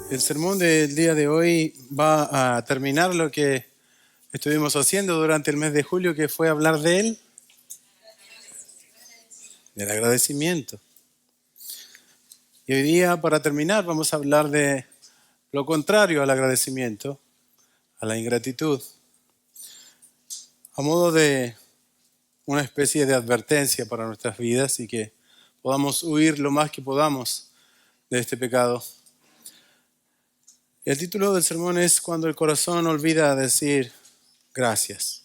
El sermón del día de hoy va a terminar lo que estuvimos haciendo durante el mes de julio, que fue hablar del agradecimiento. Y hoy día, para terminar, vamos a hablar de lo contrario al agradecimiento, a la ingratitud, a modo de una especie de advertencia para nuestras vidas y que podamos huir lo más que podamos de este pecado. El título del sermón es Cuando el corazón olvida decir gracias.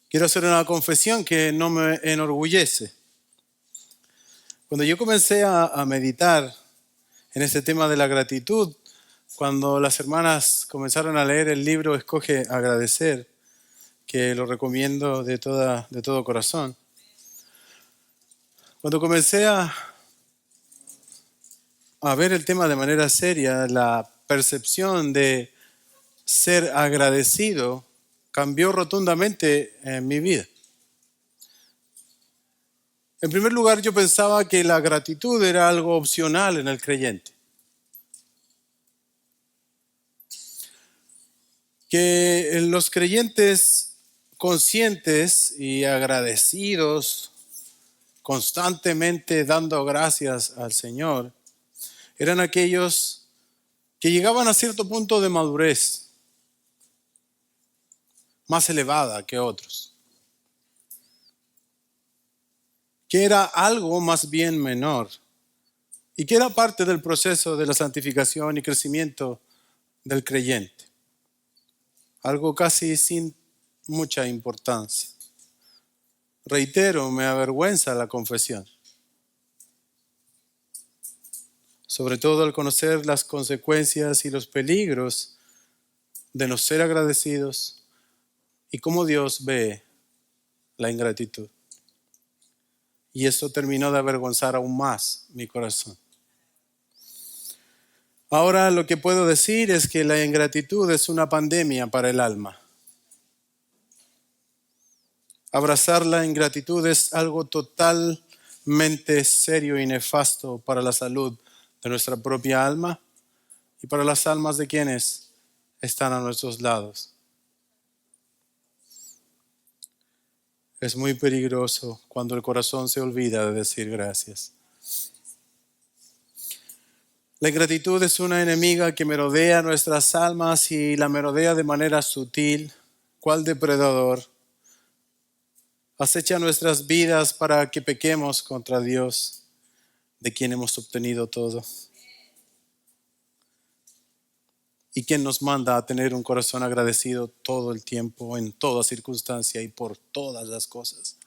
Quiero hacer una confesión que no me enorgullece. Cuando yo comencé a meditar en este tema de la gratitud, cuando las hermanas comenzaron a leer el libro Escoge Agradecer, que lo recomiendo de todo corazón, cuando comencé a ver el tema de manera seria, la percepción de ser agradecido cambió rotundamente en mi vida. En primer lugar, yo pensaba que la gratitud era algo opcional en el creyente. Que los creyentes conscientes y agradecidos, constantemente dando gracias al Señor, eran aquellos que llegaban a cierto punto de madurez, más elevada que otros. Que era algo más bien menor y que era parte del proceso de la santificación y crecimiento del creyente. Algo casi sin mucha importancia. Reitero, me avergüenza la confesión. Sobre todo al conocer las consecuencias y los peligros de no ser agradecidos y cómo Dios ve la ingratitud. Y eso terminó de avergonzar aún más mi corazón. Ahora lo que puedo decir es que la ingratitud es una pandemia para el alma. Abrazar la ingratitud es algo totalmente serio y nefasto para la salud de nuestra propia alma y para las almas de quienes están a nuestros lados. Es muy peligroso cuando el corazón se olvida de decir gracias. La ingratitud es una enemiga que merodea nuestras almas y la merodea de manera sutil, cual depredador. Acecha nuestras vidas para que pequemos contra Dios, de quien hemos obtenido todo. Y quien nos manda a tener un corazón agradecido todo el tiempo, en toda circunstancia y por todas las cosas.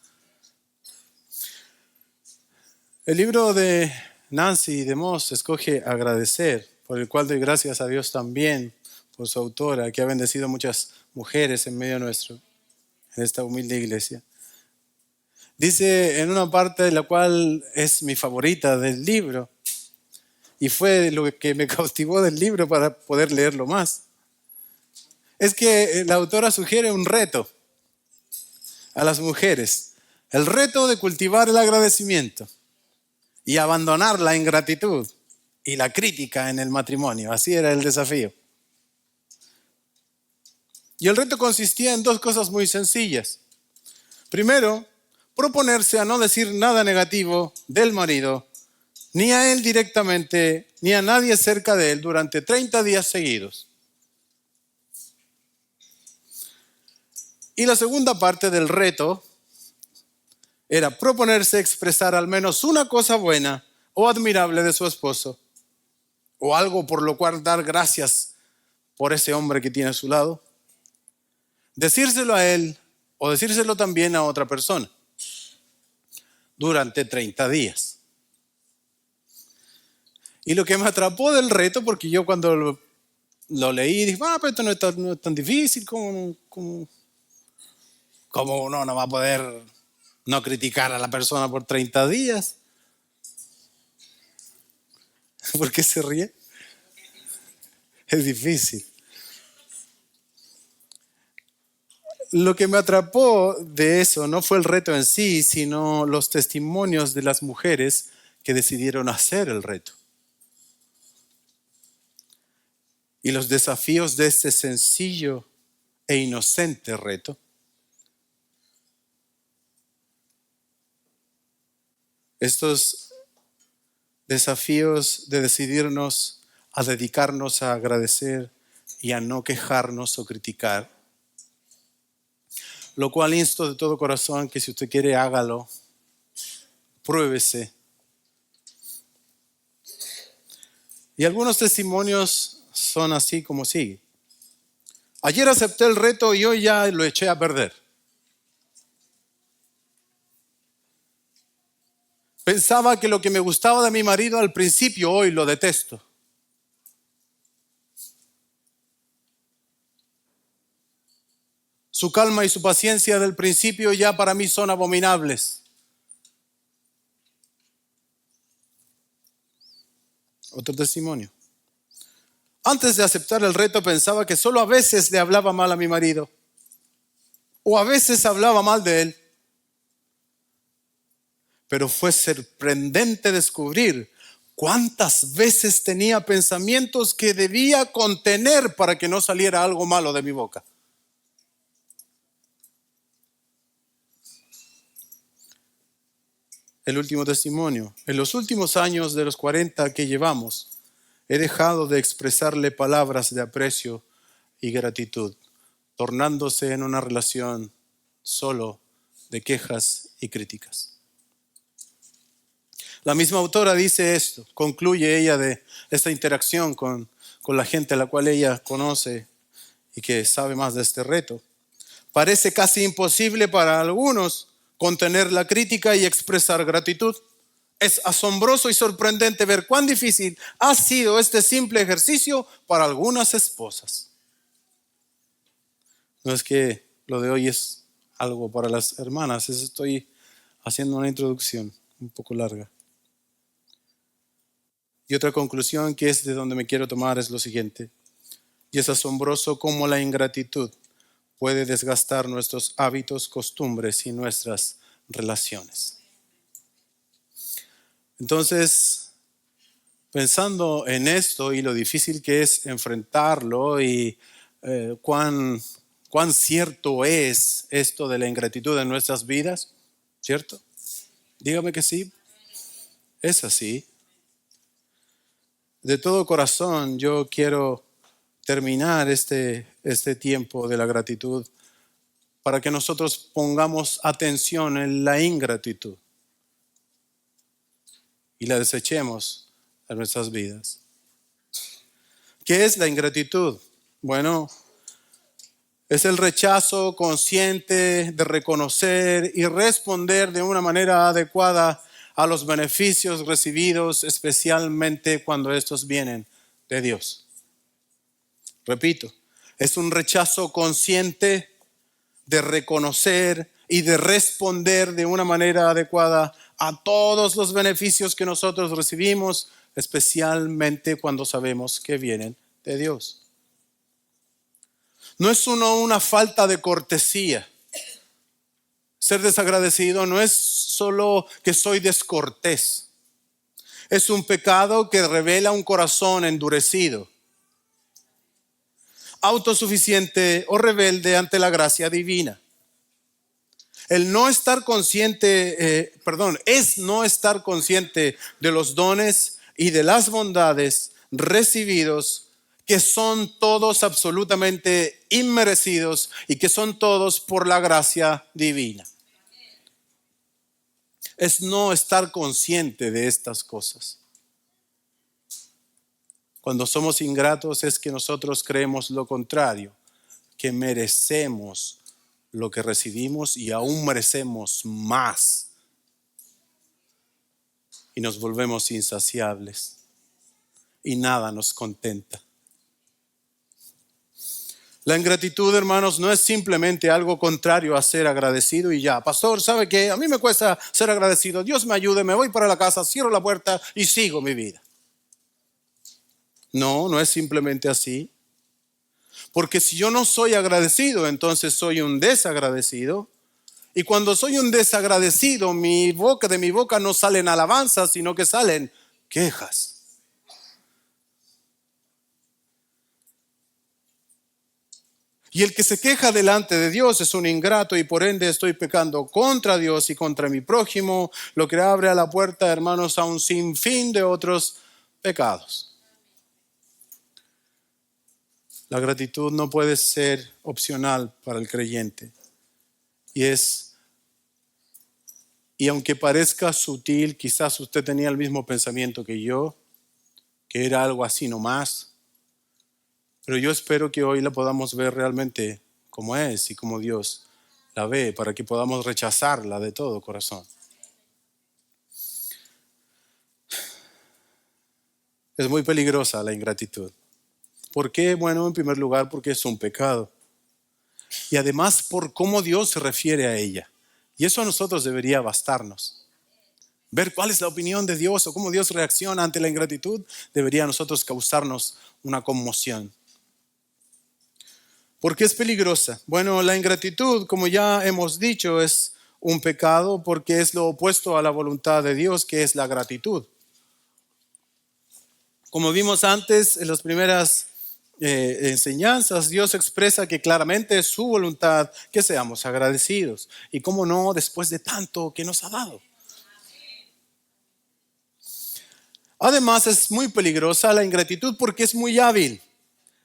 El libro de Nancy DeMoss, Escoge Agradecer, por el cual doy gracias a Dios también por su autora, que ha bendecido a muchas mujeres en medio nuestro, en esta humilde iglesia. Dice en una parte de la cual es mi favorita del libro, y fue lo que me cautivó del libro para poder leerlo más, es que la autora sugiere un reto a las mujeres, el reto de cultivar el agradecimiento y abandonar la ingratitud y la crítica en el matrimonio. Así era el desafío. Y el reto consistía en dos cosas muy sencillas. Primero, proponerse a no decir nada negativo del marido, ni a él directamente, ni a nadie cerca de él durante 30 días seguidos. Y la segunda parte del reto era proponerse expresar al menos una cosa buena o admirable de su esposo, o algo por lo cual dar gracias por ese hombre que tiene a su lado. Decírselo a él o decírselo también a otra persona durante 30 días. Y lo que me atrapó del reto, porque yo cuando lo leí dije, pero esto no es tan difícil, como uno no va a poder no criticar a la persona por 30 días. ¿Por qué se ríe? Es difícil. Lo que me atrapó de eso no fue el reto en sí, sino los testimonios de las mujeres que decidieron hacer el reto. y los desafíos de este sencillo e inocente reto. Estos desafíos de decidirnos a dedicarnos a agradecer y a no quejarnos o criticar. Lo cual insto de todo corazón que si usted quiere hágalo, pruébese. Y algunos testimonios son así como sigue. Ayer acepté el reto y hoy ya lo eché a perder. Pensaba que lo que me gustaba de mi marido al principio, hoy lo detesto. Su calma y su paciencia del principio ya para mí son abominables. Otro testimonio. Antes de aceptar el reto pensaba que solo a veces le hablaba mal a mi marido. O a veces hablaba mal de él. Pero fue sorprendente descubrir cuántas veces tenía pensamientos que debía contener para que no saliera algo malo de mi boca. El último testimonio. En los últimos años de los 40 que llevamos, he dejado de expresarle palabras de aprecio y gratitud, tornándose en una relación solo de quejas y críticas. La misma autora dice esto, concluye ella de esta interacción con la gente a la cual ella conoce y que sabe más de este reto. Parece casi imposible para algunos contener la crítica y expresar gratitud. Es asombroso y sorprendente ver cuán difícil ha sido este simple ejercicio para algunas esposas. No es que lo de hoy es algo para las hermanas, estoy haciendo una introducción un poco larga. Y otra conclusión que es de donde me quiero tomar es lo siguiente. Y es asombroso cómo la ingratitud puede desgastar nuestros hábitos, costumbres y nuestras relaciones. Entonces, pensando en esto y lo difícil que es enfrentarlo y cuán cierto es esto de la ingratitud en nuestras vidas, ¿cierto? Dígame que sí, es así. De todo corazón yo quiero terminar este tiempo de la gratitud para que nosotros pongamos atención en la ingratitud y la desechemos de nuestras vidas. ¿Qué es la ingratitud? Bueno, es el rechazo consciente de reconocer y responder de una manera adecuada a los beneficios recibidos, especialmente cuando estos vienen de Dios. Repito, es un rechazo consciente de reconocer y de responder de una manera adecuada a todos los beneficios que nosotros recibimos, especialmente cuando sabemos que vienen de Dios. No es una falta de cortesía. Ser desagradecido no es solo que soy descortés. Es un pecado que revela un corazón endurecido, autosuficiente o rebelde ante la gracia divina. El no estar consciente, es no estar consciente de los dones y de las bondades recibidos, que son todos absolutamente inmerecidos y que son todos por la gracia divina. Es no estar consciente de estas cosas. Cuando somos ingratos es que nosotros creemos lo contrario, que merecemos lo que recibimos y aún merecemos más. Y nos volvemos insaciables y nada nos contenta. La ingratitud, hermanos, no es simplemente algo contrario a ser agradecido y ya. Pastor, ¿sabe qué? A mí me cuesta ser agradecido. Dios me ayude, me voy para la casa, cierro la puerta y sigo mi vida. No, no es simplemente así. Porque si yo no soy agradecido, entonces soy un desagradecido. Y cuando soy un desagradecido, de mi boca no salen alabanzas, sino que salen quejas. Y el que se queja delante de Dios es un ingrato y por ende estoy pecando contra Dios y contra mi prójimo, lo que abre a la puerta, hermanos, a un sinfín de otros pecados. La gratitud no puede ser opcional para el creyente. Y aunque parezca sutil, quizás usted tenía el mismo pensamiento que yo, que era algo así nomás, pero yo espero que hoy la podamos ver realmente como es y como Dios la ve, para que podamos rechazarla de todo corazón. Es muy peligrosa la ingratitud. ¿Por qué? Bueno, en primer lugar, porque es un pecado. Y además por cómo Dios se refiere a ella. Y eso a nosotros debería bastarnos. Ver cuál es la opinión de Dios o cómo Dios reacciona ante la ingratitud debería a nosotros causarnos una conmoción. ¿Por qué es peligrosa? Bueno, la ingratitud, como ya hemos dicho, es un pecado porque es lo opuesto a la voluntad de Dios, que es la gratitud. Como vimos antes en las primeras enseñanzas, Dios expresa que claramente es su voluntad que seamos agradecidos. Y cómo no, después de tanto que nos ha dado. Además, es muy peligrosa la ingratitud porque es muy hábil.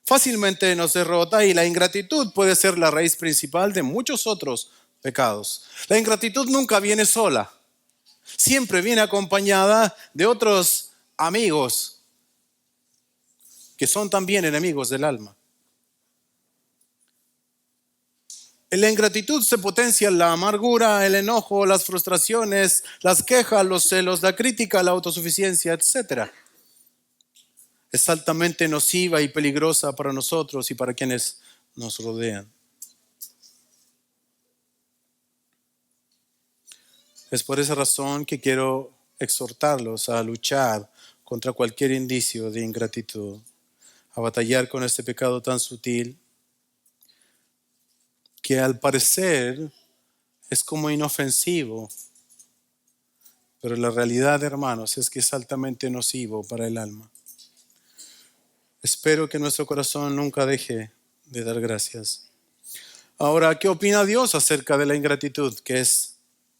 Fácilmente nos derrota y la ingratitud puede ser la raíz principal de muchos otros pecados. La ingratitud nunca viene sola. Siempre viene acompañada de otros amigos que son también enemigos del alma. En la ingratitud se potencian la amargura, el enojo, las frustraciones, las quejas, los celos, la crítica, la autosuficiencia, etc. Es altamente nociva y peligrosa para nosotros y para quienes nos rodean. Es por esa razón que quiero exhortarlos a luchar contra cualquier indicio de ingratitud, a batallar con este pecado tan sutil que al parecer es como inofensivo, pero la realidad, hermanos, es que es altamente nocivo para el alma. Espero que nuestro corazón nunca deje de dar gracias. Ahora, ¿qué opina Dios acerca de la ingratitud? Que es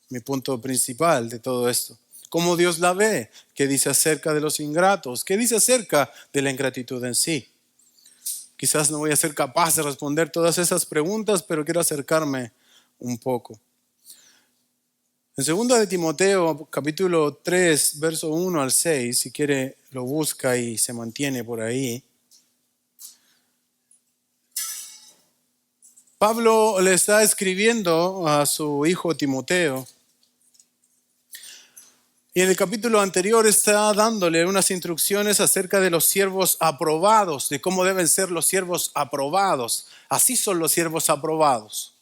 mi punto principal de todo esto. ¿Cómo Dios la ve? ¿Qué dice acerca de los ingratos? ¿Qué dice acerca de la ingratitud en sí? Quizás no voy a ser capaz de responder todas esas preguntas, pero quiero acercarme un poco. En 2 de Timoteo, capítulo 3, verso 1 al 6, si quiere lo busca y se mantiene por ahí. Pablo le está escribiendo a su hijo Timoteo. Y en el capítulo anterior está dándole unas instrucciones acerca de los siervos aprobados, de cómo deben ser los siervos aprobados. Así son los siervos aprobados.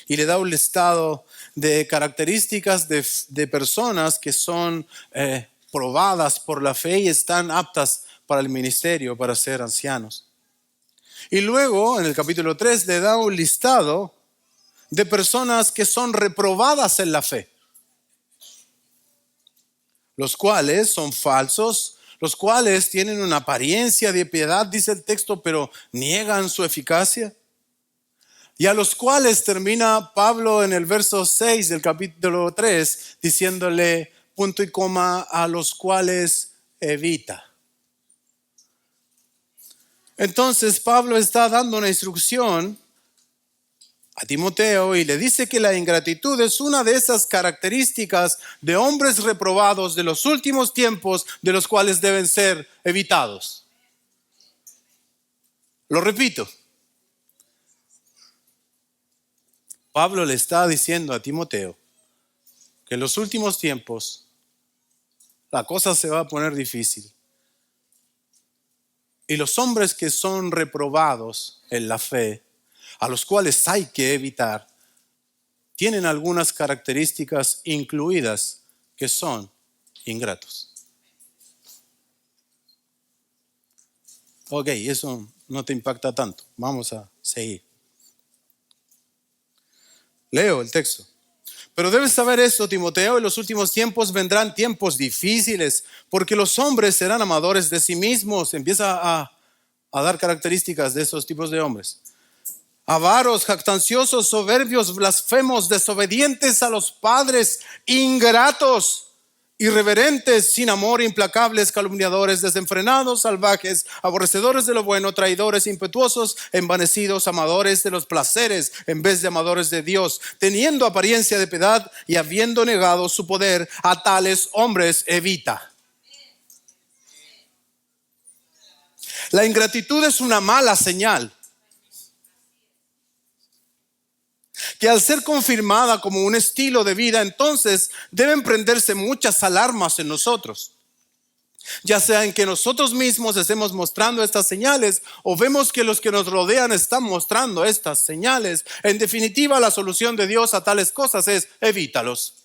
Y le da un listado de características de personas que son probadas por la fe y están aptas para el ministerio, para ser ancianos. Y luego, en el capítulo 3, le da un listado de personas que son reprobadas en la fe, los cuales son falsos, los cuales tienen una apariencia de piedad, dice el texto, pero niegan su eficacia. Y a los cuales termina Pablo en el verso 6 del capítulo 3, diciéndole punto y coma, a los cuales evita. Entonces Pablo está dando una instrucción a Timoteo y le dice que la ingratitud es una de esas características de hombres reprobados de los últimos tiempos, de los cuales deben ser evitados. Lo repito. Pablo le está diciendo a Timoteo que en los últimos tiempos la cosa se va a poner difícil. Y los hombres que son reprobados en la fe, a los cuales hay que evitar, tienen algunas características incluidas que son ingratos. Ok, eso no te impacta tanto. Vamos a seguir. Leo el texto. Pero debes saber esto, Timoteo, en los últimos tiempos vendrán tiempos difíciles, porque los hombres serán amadores de sí mismos. Empieza a dar características de esos tipos de hombres. Avaros, jactanciosos, soberbios, blasfemos, desobedientes a los padres, ingratos, irreverentes, sin amor, implacables, calumniadores, desenfrenados, salvajes, aborrecedores de lo bueno, traidores, impetuosos, envanecidos, amadores de los placeres en vez de amadores de Dios, teniendo apariencia de piedad y habiendo negado su poder, a tales hombres evita. La ingratitud es una mala señal, que al ser confirmada como un estilo de vida, entonces deben prenderse muchas alarmas en nosotros. Ya sea en que nosotros mismos estemos mostrando estas señales o vemos que los que nos rodean están mostrando estas señales. En definitiva, la solución de Dios a tales cosas es evítalos.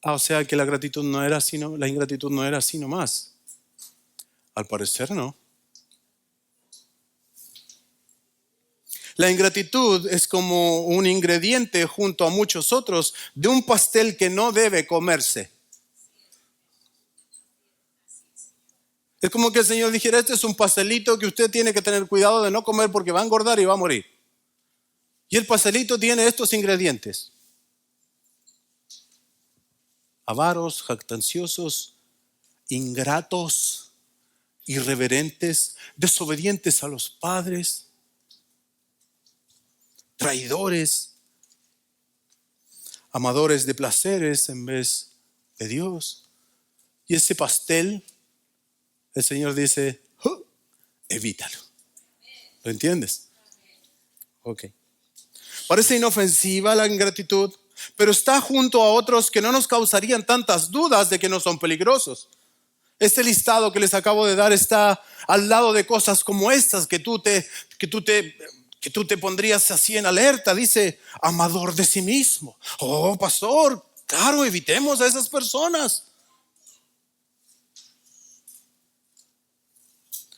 O sea que la ingratitud no era así nomás. Al parecer no. La ingratitud es como un ingrediente junto a muchos otros de un pastel que no debe comerse. Es como que el Señor dijera, este es un pastelito que usted tiene que tener cuidado de no comer porque va a engordar y va a morir. Y el pastelito tiene estos ingredientes: avaros, jactanciosos, ingratos, irreverentes, desobedientes a los padres, traidores, amadores de placeres en vez de Dios. Y ese pastel, el Señor dice, evítalo. ¿Lo entiendes? Ok. Parece inofensiva la ingratitud, pero está junto a otros que no nos causarían tantas dudas de que no son peligrosos. Este listado que les acabo de dar está al lado de cosas como estas que tú te pondrías así en alerta. Dice, amador de sí mismo. Oh, pastor, claro, evitemos a esas personas.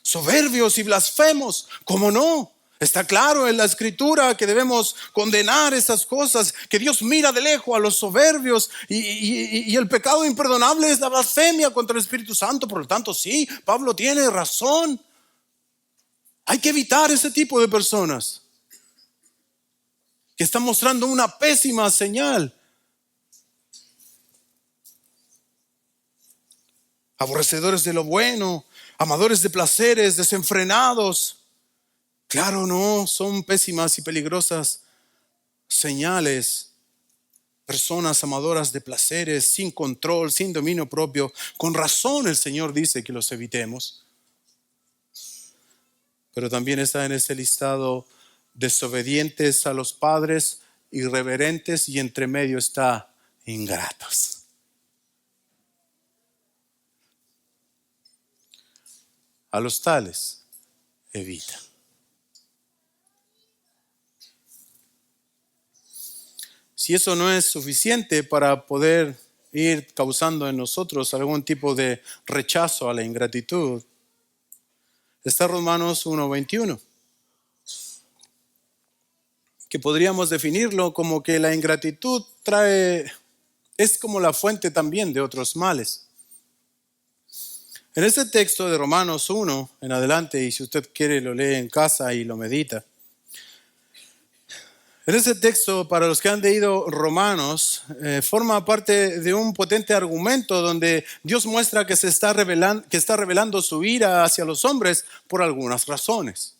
Soberbios y blasfemos, ¿cómo no? Está claro en la Escritura que debemos condenar esas cosas, que Dios mira de lejos a los soberbios y el pecado imperdonable es la blasfemia contra el Espíritu Santo. Por lo tanto, sí, Pablo tiene razón. Hay que evitar ese tipo de personas que están mostrando una pésima señal. Aborrecedores de lo bueno, amadores de placeres, desenfrenados. Claro, no, son pésimas y peligrosas señales. Personas amadoras de placeres, sin control, sin dominio propio. Con razón el Señor dice que los evitemos. Pero también está en ese listado desobedientes a los padres, irreverentes, y entre medio está ingratos. A los tales evita. Si eso no es suficiente para poder ir causando en nosotros algún tipo de rechazo a la ingratitud, está Romanos 1:21, que podríamos definirlo como que la ingratitud es como la fuente también de otros males. En este texto de Romanos 1 en adelante, y si usted quiere lo lee en casa y lo medita. En este texto, para los que han leído Romanos, forma parte de un potente argumento donde Dios muestra que está revelando su ira hacia los hombres por algunas razones.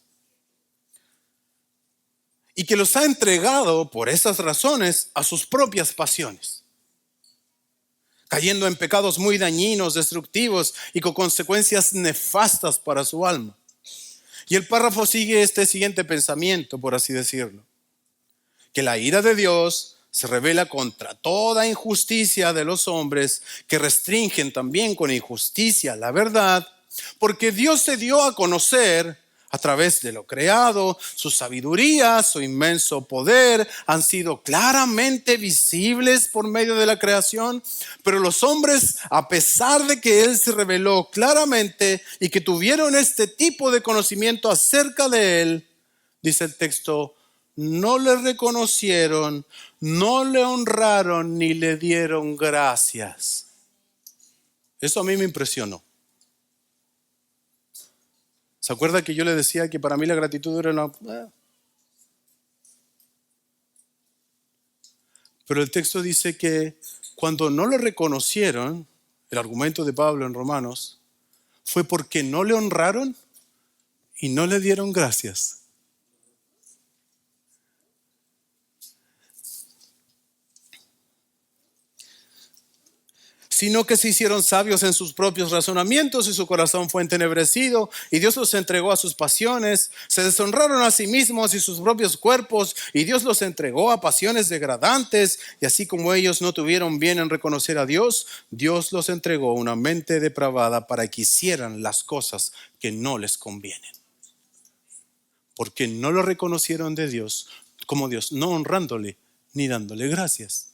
Y que los ha entregado por esas razones a sus propias pasiones, cayendo en pecados muy dañinos, destructivos y con consecuencias nefastas para su alma. Y el párrafo sigue este siguiente pensamiento, por así decirlo: que la ira de Dios se revela contra toda injusticia de los hombres que restringen también con injusticia la verdad, porque Dios se dio a conocer a través de lo creado. Su sabiduría, su inmenso poder han sido claramente visibles por medio de la creación, pero los hombres, a pesar de que Él se reveló claramente y que tuvieron este tipo de conocimiento acerca de Él, dice el texto, no le reconocieron, no le honraron ni le dieron gracias. Eso a mí me impresionó. ¿Se acuerda que yo le decía que para mí la gratitud era una... Pero el texto dice que cuando no lo reconocieron, el argumento de Pablo en Romanos, fue porque no le honraron y no le dieron gracias. Sino que se hicieron sabios en sus propios razonamientos y su corazón fue entenebrecido y Dios los entregó a sus pasiones. Se deshonraron a sí mismos y sus propios cuerpos y Dios los entregó a pasiones degradantes y así como ellos no tuvieron bien en reconocer a Dios, Dios los entregó a una mente depravada para que hicieran las cosas que no les convienen. Porque no lo reconocieron de Dios como Dios, no honrándole ni dándole gracias.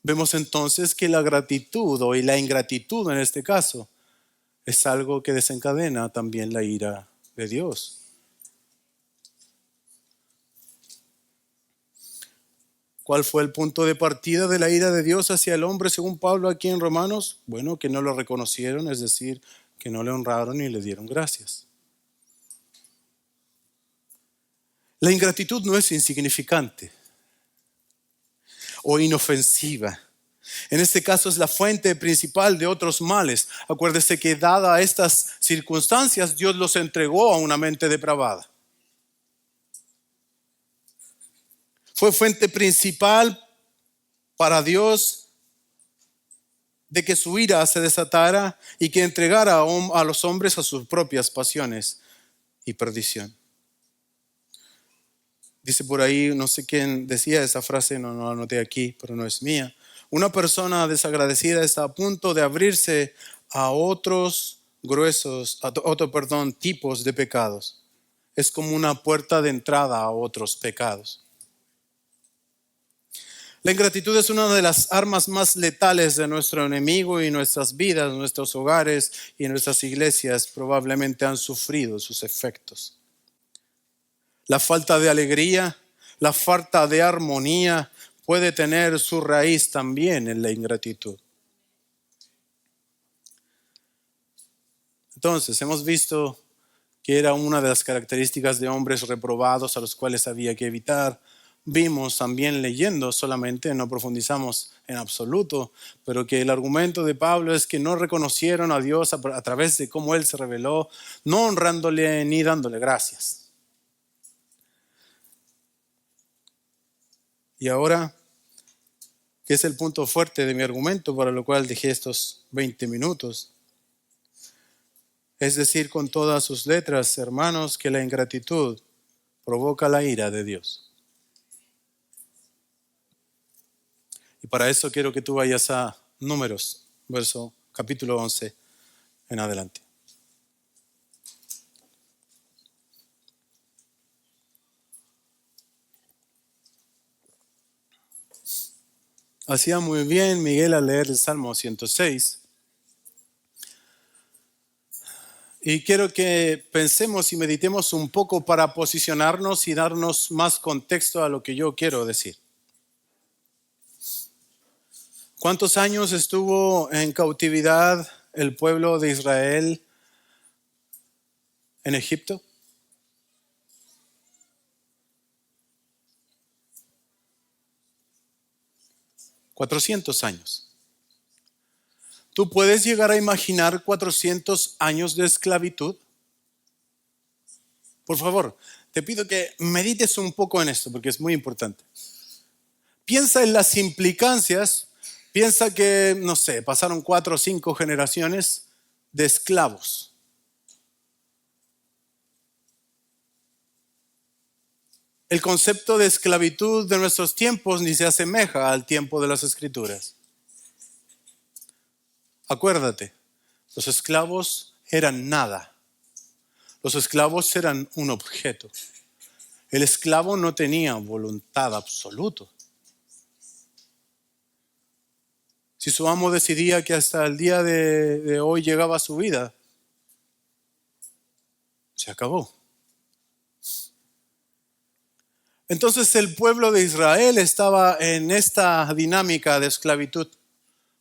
Vemos entonces que la gratitud o la ingratitud en este caso es algo que desencadena también la ira de Dios. ¿Cuál fue el punto de partida de la ira de Dios hacia el hombre según Pablo aquí en Romanos? Bueno, que no lo reconocieron, es decir, que no le honraron ni le dieron gracias. La ingratitud no es insignificante o inofensiva. En este caso es la fuente principal de otros males. Acuérdese que dada estas circunstancias, Dios los entregó a una mente depravada. Fue fuente principal para Dios de que su ira se desatara y que entregara a los hombres a sus propias pasiones y perdición. Dice por ahí, no sé quién decía esa frase, no la anoté aquí, pero no es mía. Una persona desagradecida está a punto de abrirse a otros tipos de pecados. Es como una puerta de entrada a otros pecados. La ingratitud es una de las armas más letales de nuestro enemigo y nuestras vidas, nuestros hogares y nuestras iglesias probablemente han sufrido sus efectos. La falta de alegría, la falta de armonía puede tener su raíz también en la ingratitud. Entonces, hemos visto que era una de las características de hombres reprobados a los cuales había que evitar. Vimos también leyendo solamente, no profundizamos en absoluto, pero que el argumento de Pablo es que no reconocieron a Dios a través de cómo Él se reveló, no honrándole ni dándole gracias. Y ahora, que es el punto fuerte de mi argumento, para lo cual dejé estos 20 minutos. Es decir, con todas sus letras, hermanos, que la ingratitud provoca la ira de Dios. Y para eso quiero que tú vayas a Números, capítulo 11 en adelante. Hacía muy bien Miguel al leer el Salmo 106. Y quiero que pensemos y meditemos un poco para posicionarnos y darnos más contexto a lo que yo quiero decir. ¿Cuántos años estuvo en cautividad el pueblo de Israel en Egipto? 400 años. ¿Tú puedes llegar a imaginar 400 años de esclavitud? Por favor, te pido que medites un poco en esto porque es muy importante. Piensa en las implicancias, piensa que, no sé, pasaron 4 o 5 generaciones de esclavos. El concepto de esclavitud de nuestros tiempos ni se asemeja al tiempo de las Escrituras. Acuérdate, los esclavos eran nada. Los esclavos eran un objeto. El esclavo no tenía voluntad absoluta. Si su amo decidía que hasta el día de hoy llegaba su vida, se acabó. Entonces el pueblo de Israel estaba en esta dinámica de esclavitud.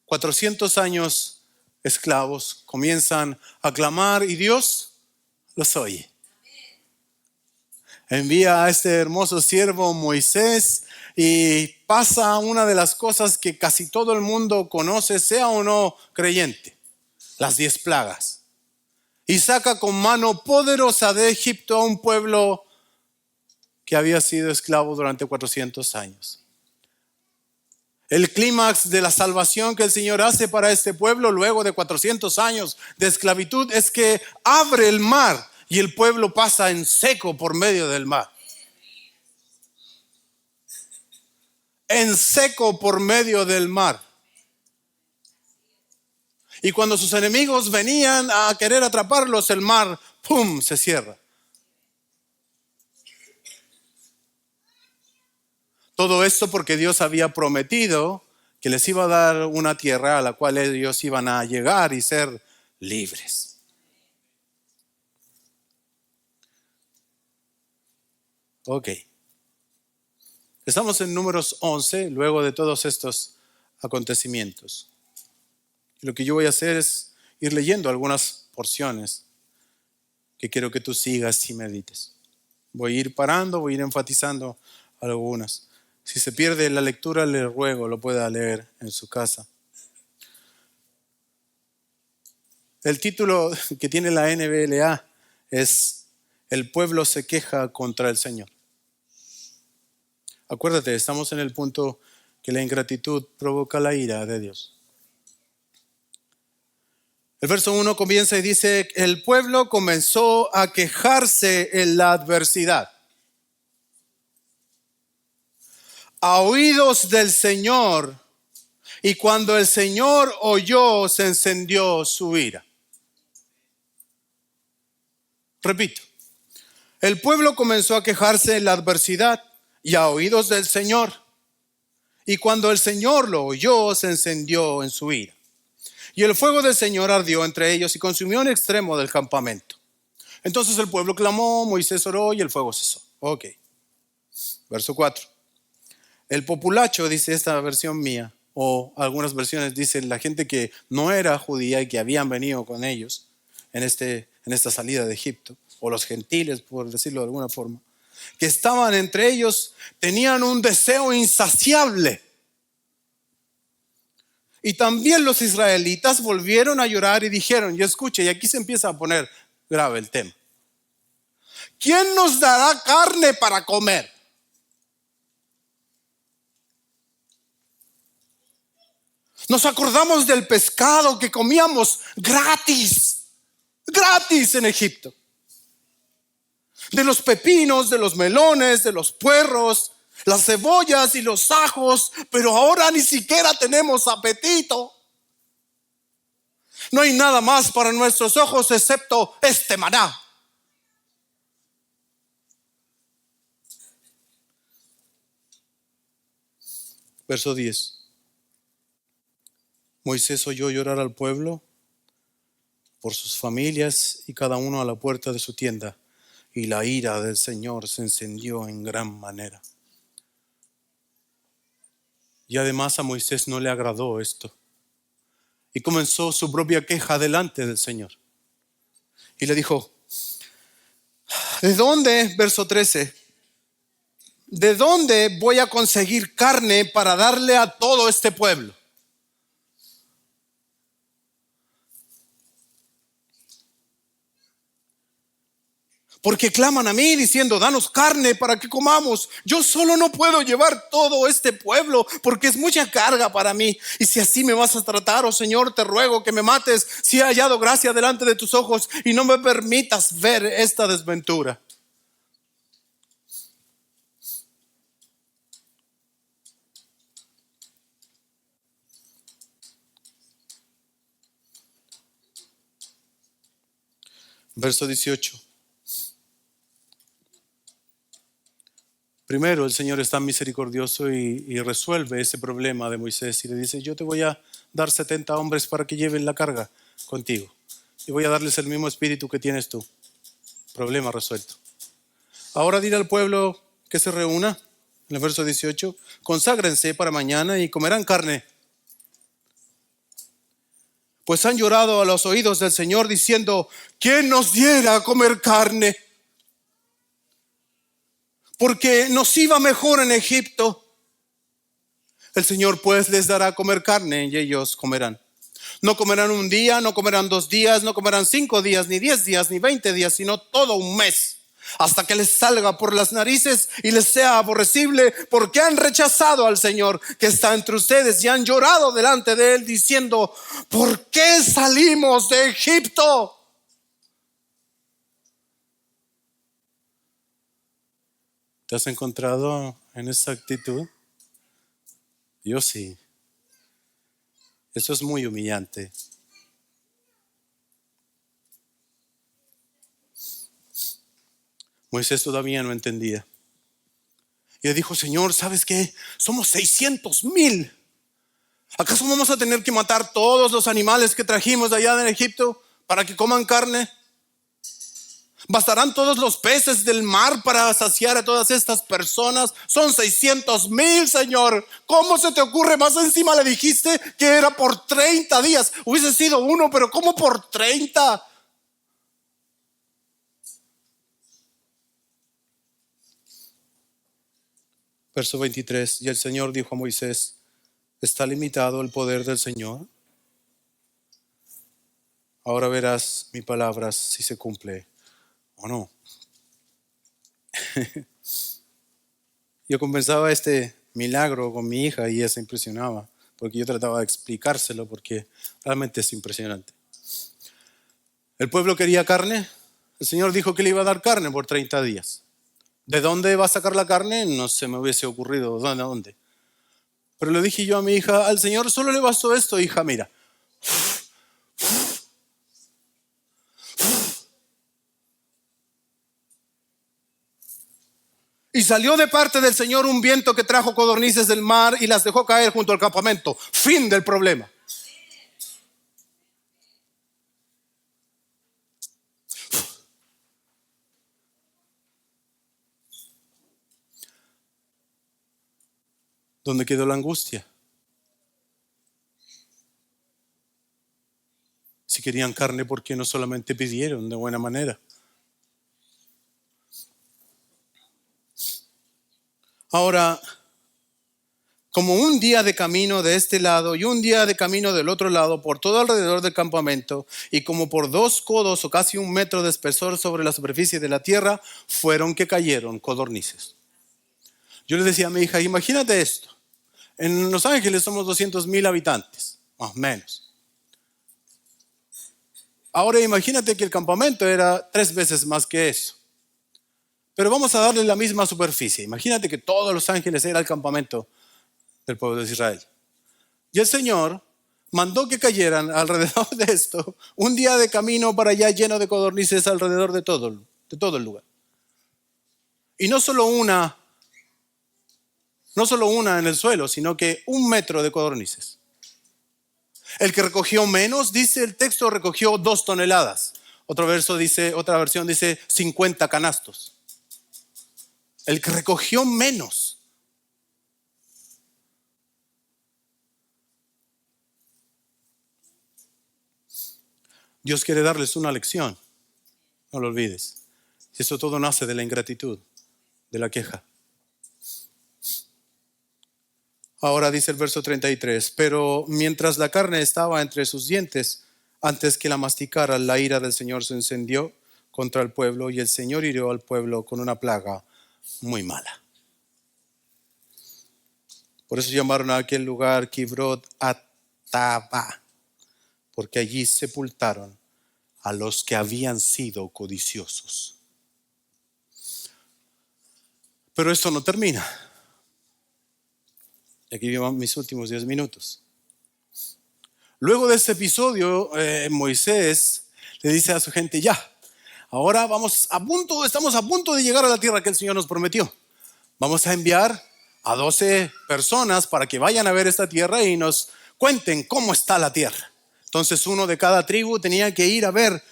400 años esclavos comienzan a clamar y Dios los oye. Envía a este hermoso siervo Moisés y pasa una de las cosas que casi todo el mundo conoce, sea o no creyente: las 10 plagas. Y saca con mano poderosa de Egipto a un pueblo que había sido esclavo durante 400 años. El clímax de la salvación que el Señor hace para este pueblo luego de 400 años de esclavitud es que abre el mar y el pueblo pasa en seco por medio del mar. En seco por medio del mar. Y cuando sus enemigos venían a querer atraparlos, el mar, ¡pum!, se cierra. Todo esto porque Dios había prometido que les iba a dar una tierra a la cual ellos iban a llegar y ser libres. Ok. Estamos en Números 11, luego de todos estos acontecimientos. Lo que yo voy a hacer es ir leyendo algunas porciones que quiero que tú sigas y medites. Voy a ir parando, voy a ir enfatizando algunas. Si se pierde la lectura, le ruego lo pueda leer en su casa. El título que tiene la NBLA es El pueblo se queja contra el Señor. Acuérdate, estamos en el punto que la ingratitud provoca la ira de Dios. El verso 1 comienza y dice: el pueblo comenzó a quejarse en la adversidad. A oídos del Señor, y cuando el Señor oyó, se encendió su ira. Repito, el pueblo comenzó a quejarse en la adversidad y a oídos del Señor, y cuando el Señor lo oyó, se encendió en su ira. Y el fuego del Señor ardió entre ellos y consumió un extremo del campamento. Entonces el pueblo clamó, Moisés oró y el fuego cesó. Ok. Verso 4. El populacho, dice esta versión mía, o algunas versiones dicen la gente que no era judía y que habían venido con ellos en esta salida de Egipto, o los gentiles, por decirlo de alguna forma, que estaban entre ellos, tenían un deseo insaciable. Y también los israelitas volvieron a llorar y dijeron, y escuche, y aquí se empieza a poner grave el tema: ¿quién nos dará carne para comer? Nos acordamos del pescado que comíamos gratis en Egipto. De los pepinos, de los melones, de los puerros, las cebollas y los ajos, pero ahora ni siquiera tenemos apetito. No hay nada más para nuestros ojos excepto este maná. Verso 10. Moisés oyó llorar al pueblo por sus familias y cada uno a la puerta de su tienda, y la ira del Señor se encendió en gran manera. Y además a Moisés no le agradó esto, y comenzó su propia queja delante del Señor. Y le dijo: ¿de dónde, verso 13, de dónde voy a conseguir carne para darle a todo este pueblo? Porque claman a mí diciendo, danos carne para que comamos. Yo solo no puedo llevar todo este pueblo porque es mucha carga para mí. Y si así me vas a tratar, oh Señor, te ruego que me mates si he hallado gracia delante de tus ojos y no me permitas ver esta desventura. Verso 18. Primero el Señor está misericordioso y resuelve ese problema de Moisés y le dice: yo te voy a dar 70 hombres para que lleven la carga contigo y voy a darles el mismo espíritu que tienes tú. Problema resuelto. Ahora dile al pueblo que se reúna, en el verso 18, conságrense para mañana y comerán carne. Pues han llorado a los oídos del Señor diciendo: ¿quién nos diera a comer carne? Porque nos iba mejor en Egipto. El Señor pues les dará a comer carne y ellos comerán. No comerán un día, no comerán 2 días, no comerán 5 días, ni 10 días, ni 20 días, sino todo un mes, hasta que les salga por las narices y les sea aborrecible, porque han rechazado al Señor que está entre ustedes y han llorado delante de Él diciendo: ¿por qué salimos de Egipto? ¿Te has encontrado en esa actitud? Yo sí. Eso es muy humillante. Moisés todavía no entendía. Y le dijo: Señor, ¿sabes qué? Somos 600,000. ¿Acaso vamos a tener que matar todos los animales que trajimos de allá de Egipto para que coman carne? ¿Bastarán todos los peces del mar para saciar a todas estas personas? Son 600,000, Señor. ¿Cómo se te ocurre? Más encima le dijiste que era por 30 días. Hubiese sido uno, pero ¿cómo por 30? Verso 23. Y el Señor dijo a Moisés: ¿está limitado el poder del Señor? Ahora verás mi palabra si se cumple o no. Yo conversaba este milagro con mi hija y ella se impresionaba, porque yo trataba de explicárselo, porque realmente es impresionante. El pueblo quería carne. El Señor dijo que le iba a dar carne por 30 días. ¿De dónde va a sacar la carne? No se me hubiese ocurrido. ¿Dónde? Pero le dije yo a mi hija: al Señor solo le bastó esto, hija, mira. Y salió de parte del Señor un viento que trajo codornices del mar y las dejó caer junto al campamento. Fin del problema. ¿Dónde quedó la angustia? Si querían carne, ¿por qué no solamente pidieron de buena manera? Ahora, como un día de camino de este lado y un día de camino del otro lado, por todo alrededor del campamento, y como por 2 codos o casi 1 metro de espesor sobre la superficie de la tierra, fueron que cayeron codornices. Yo le decía a mi hija: imagínate esto. En Los Ángeles somos 200,000 habitantes, más o menos. Ahora imagínate que el campamento era 3 veces más que eso. Pero vamos a darle la misma superficie. Imagínate que todos Los Ángeles era el campamento del pueblo de Israel. Y el Señor mandó que cayeran alrededor de esto un día de camino para allá lleno de codornices alrededor de todo el lugar. Y no solo una en el suelo, sino que 1 metro de codornices. El que recogió menos, dice el texto, recogió 2 toneladas. Otra versión dice 50 canastos. El que recogió menos. Dios quiere darles una lección. No lo olvides. Y eso todo nace de la ingratitud, de la queja. Ahora dice el verso 33, pero mientras la carne estaba entre sus dientes, antes que la masticara, la ira del Señor se encendió contra el pueblo y el Señor hirió al pueblo con una plaga muy mala. Por eso llamaron a aquel lugar Kibrot Ataba, porque allí sepultaron a los que habían sido codiciosos. Pero esto no termina. Aquí vienen mis últimos 10 minutos. Luego de este episodio, Moisés le dice a su gente: ya, ahora estamos a punto de llegar a la tierra que el Señor nos prometió. Vamos a enviar a 12 personas para que vayan a ver esta tierra y nos cuenten cómo está la tierra. Entonces uno de cada tribu tenía que ir a ver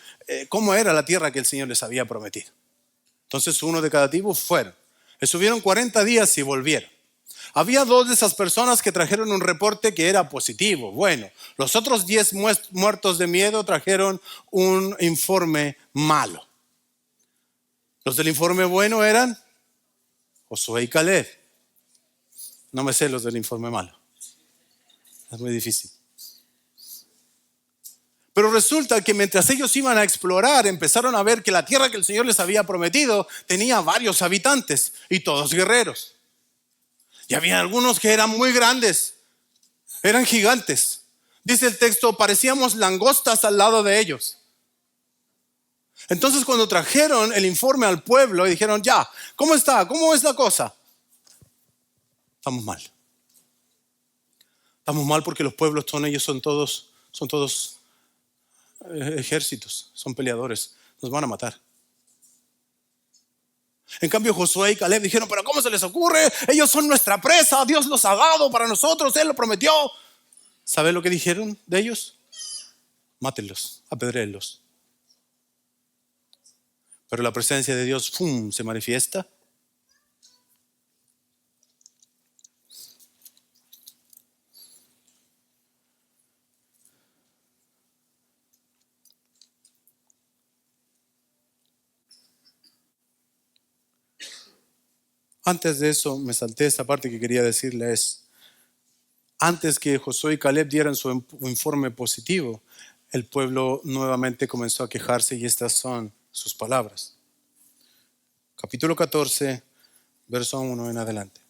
cómo era la tierra que el Señor les había prometido. Entonces uno de cada tribu fueron. Estuvieron 40 días y volvieron. Había 2 de esas personas que trajeron un reporte que era positivo. Bueno, los otros 10 muertos de miedo trajeron un informe malo. Los del informe bueno eran Josué y Caleb. No me sé los del informe malo. Es muy difícil. Pero resulta que mientras ellos iban a explorar, empezaron a ver que la tierra que el Señor les había prometido tenía varios habitantes y todos guerreros. Y había algunos que eran muy grandes, eran gigantes. Dice el texto, parecíamos langostas al lado de ellos. Entonces cuando trajeron el informe al pueblo y dijeron, ya, ¿cómo está? ¿Cómo es la cosa? Estamos mal. Estamos mal porque los pueblos son todos ejércitos, son peleadores, nos van a matar. En cambio Josué y Caleb dijeron, pero ¿cómo se les ocurre? Ellos son nuestra presa, Dios los ha dado para nosotros, Él lo prometió. ¿Sabe lo que dijeron de ellos? Mátenlos, apedréenlos. Pero la presencia de Dios se manifiesta. Antes de eso, me salté esta parte que quería decirles. Antes que Josué y Caleb dieran su informe positivo, el pueblo nuevamente comenzó a quejarse y estas son sus palabras. Capítulo 14, verso 1 en adelante.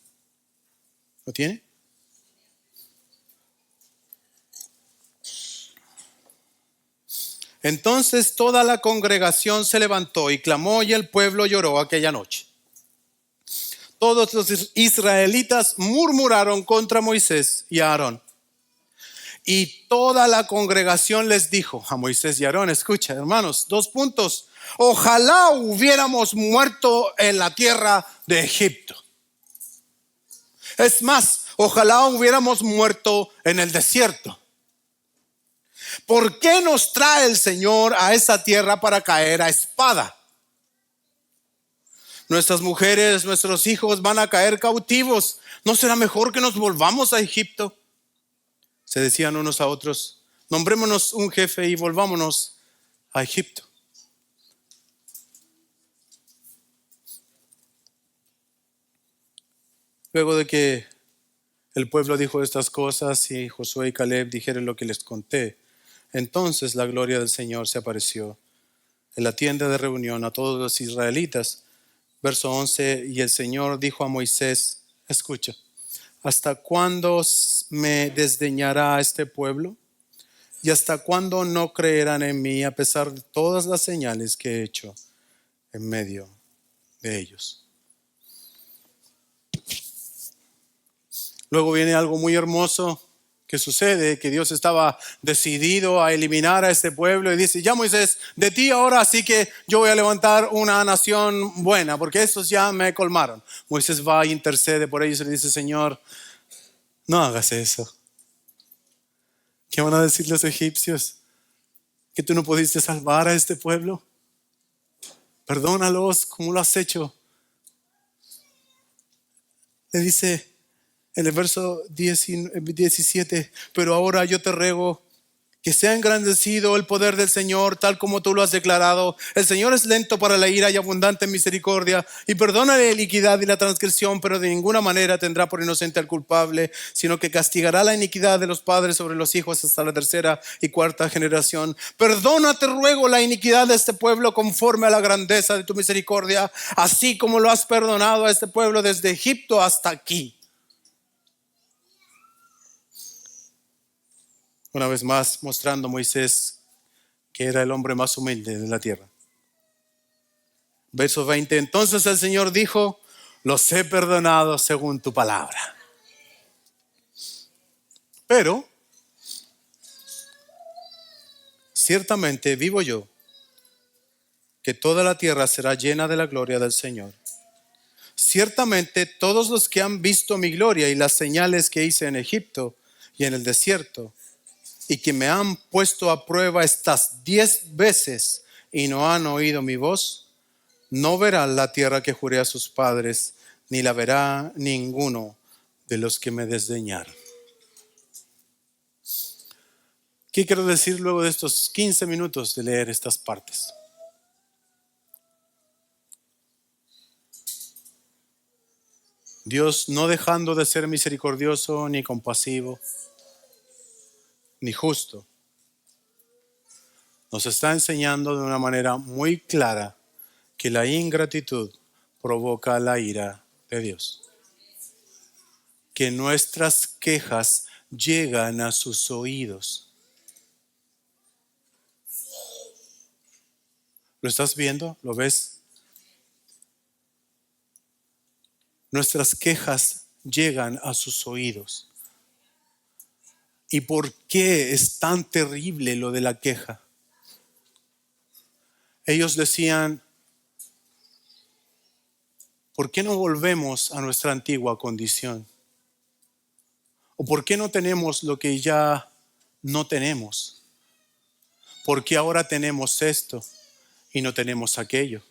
¿Lo tiene? Entonces toda la congregación se levantó y clamó y el pueblo lloró aquella noche. Todos los israelitas murmuraron contra Moisés y a Aarón. Y toda la congregación les dijo a Moisés y a Aarón, escucha hermanos, 2 puntos. Ojalá hubiéramos muerto en la tierra de Egipto. Es más, ojalá hubiéramos muerto en el desierto. ¿Por qué nos trae el Señor a esa tierra para caer a espada? Nuestras mujeres, nuestros hijos van a caer cautivos. ¿No será mejor que nos volvamos a Egipto? Se decían unos a otros, nombrémonos un jefe y volvámonos a Egipto. Luego de que el pueblo dijo estas cosas y Josué y Caleb dijeron lo que les conté, entonces la gloria del Señor se apareció en la tienda de reunión a todos los israelitas. Verso 11, y el Señor dijo a Moisés, escucha, ¿hasta cuándo me desdeñará este pueblo? ¿Y hasta cuándo no creerán en mí a pesar de todas las señales que he hecho en medio de ellos? Luego viene algo muy hermoso que sucede, que Dios estaba decidido a eliminar a este pueblo y dice, ya Moisés, de ti ahora así que yo voy a levantar una nación buena, porque estos ya me colmaron. Moisés va e intercede por ellos y le dice, Señor, no hagas eso. ¿Qué van a decir los egipcios? ¿Que tú no pudiste salvar a este pueblo? Perdónalos, ¿cómo lo has hecho? Le dice en el verso 17, pero ahora yo te ruego que sea engrandecido el poder del Señor, tal como tú lo has declarado. El Señor es lento para la ira y abundante en misericordia, y perdona la iniquidad y la transgresión, pero de ninguna manera tendrá por inocente al culpable, sino que castigará la iniquidad de los padres sobre los hijos hasta la 3ª y 4ª generación. Perdona, te ruego, la iniquidad de este pueblo conforme a la grandeza de tu misericordia, así como lo has perdonado a este pueblo desde Egipto hasta aquí. Una vez más mostrando a Moisés que era el hombre más humilde de la tierra. Verso 20, entonces el Señor dijo, los he perdonado según tu palabra. Pero, ciertamente vivo yo, que toda la tierra será llena de la gloria del Señor. Ciertamente todos los que han visto mi gloria y las señales que hice en Egipto y en el desierto, y que me han puesto a prueba estas 10 veces y no han oído mi voz, no verán la tierra que juré a sus padres, ni la verá ninguno de los que me desdeñaron. ¿Qué quiero decir luego de estos 15 minutos de leer estas partes? Dios, no dejando de ser misericordioso, ni compasivo, ni justo, nos está enseñando de una manera muy clara que la ingratitud provoca la ira de Dios. Que nuestras quejas llegan a sus oídos. ¿Lo estás viendo? ¿Lo ves? Nuestras quejas llegan a sus oídos. ¿Y por qué es tan terrible lo de la queja? Ellos decían, ¿por qué no volvemos a nuestra antigua condición? ¿O por qué no tenemos lo que ya no tenemos? ¿Por qué ahora tenemos esto y no tenemos aquello?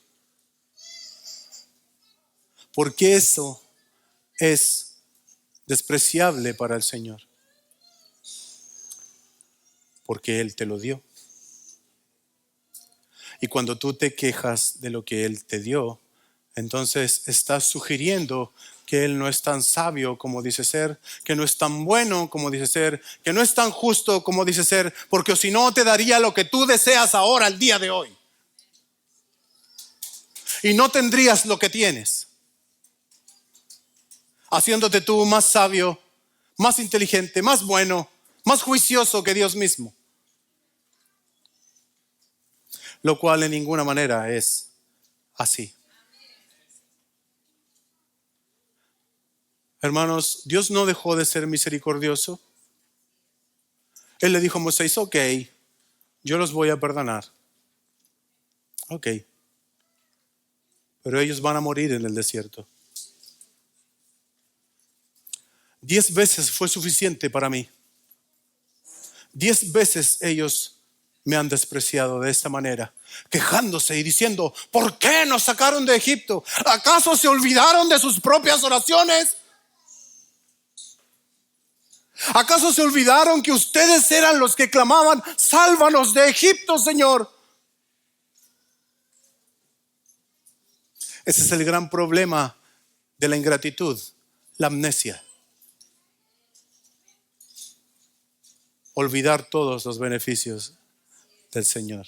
¿Por qué eso es despreciable para el Señor? Porque Él te lo dio. Y cuando tú te quejas de lo que Él te dio, entonces estás sugiriendo que Él no es tan sabio como dice ser, que no es tan bueno como dice ser, que no es tan justo como dice ser, porque si no te daría lo que tú deseas ahora, el día de hoy. Y no tendrías lo que tienes, haciéndote tú más sabio, más inteligente, más bueno, más juicioso que Dios mismo. Lo cual en ninguna manera es así. Hermanos, Dios no dejó de ser misericordioso. Él le dijo a Moisés, ok, yo los voy a perdonar. Ok. Pero ellos van a morir en el desierto. 10 veces fue suficiente para mí. 10 veces ellos me han despreciado de esta manera, quejándose y diciendo, ¿por qué nos sacaron de Egipto? ¿Acaso se olvidaron de sus propias oraciones? ¿Acaso se olvidaron que ustedes eran los que clamaban, sálvanos de Egipto, Señor? Ese es el gran problema de la ingratitud, la amnesia. Olvidar todos los beneficios del Señor.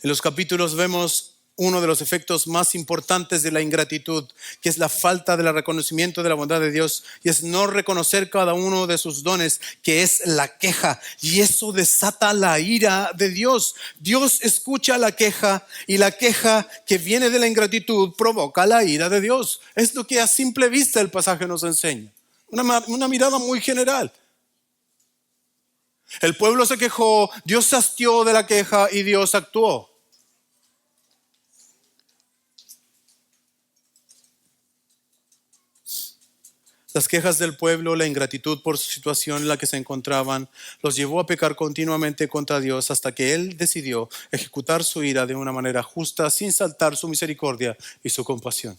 En los capítulos vemos uno de los efectos más importantes de la ingratitud, que es la falta del reconocimiento de la bondad de Dios, y es no reconocer cada uno de sus dones, que es la queja, y eso desata la ira de Dios. Dios escucha la queja, y la queja que viene de la ingratitud provoca la ira de Dios. Es lo que a simple vista el pasaje nos enseña. Una mirada muy general. El pueblo se quejó, Dios se hastió de la queja y Dios actuó. Las quejas del pueblo, la ingratitud por su situación en la que se encontraban, los llevó a pecar continuamente contra Dios hasta que Él decidió ejecutar su ira de una manera justa, sin saltar su misericordia y su compasión.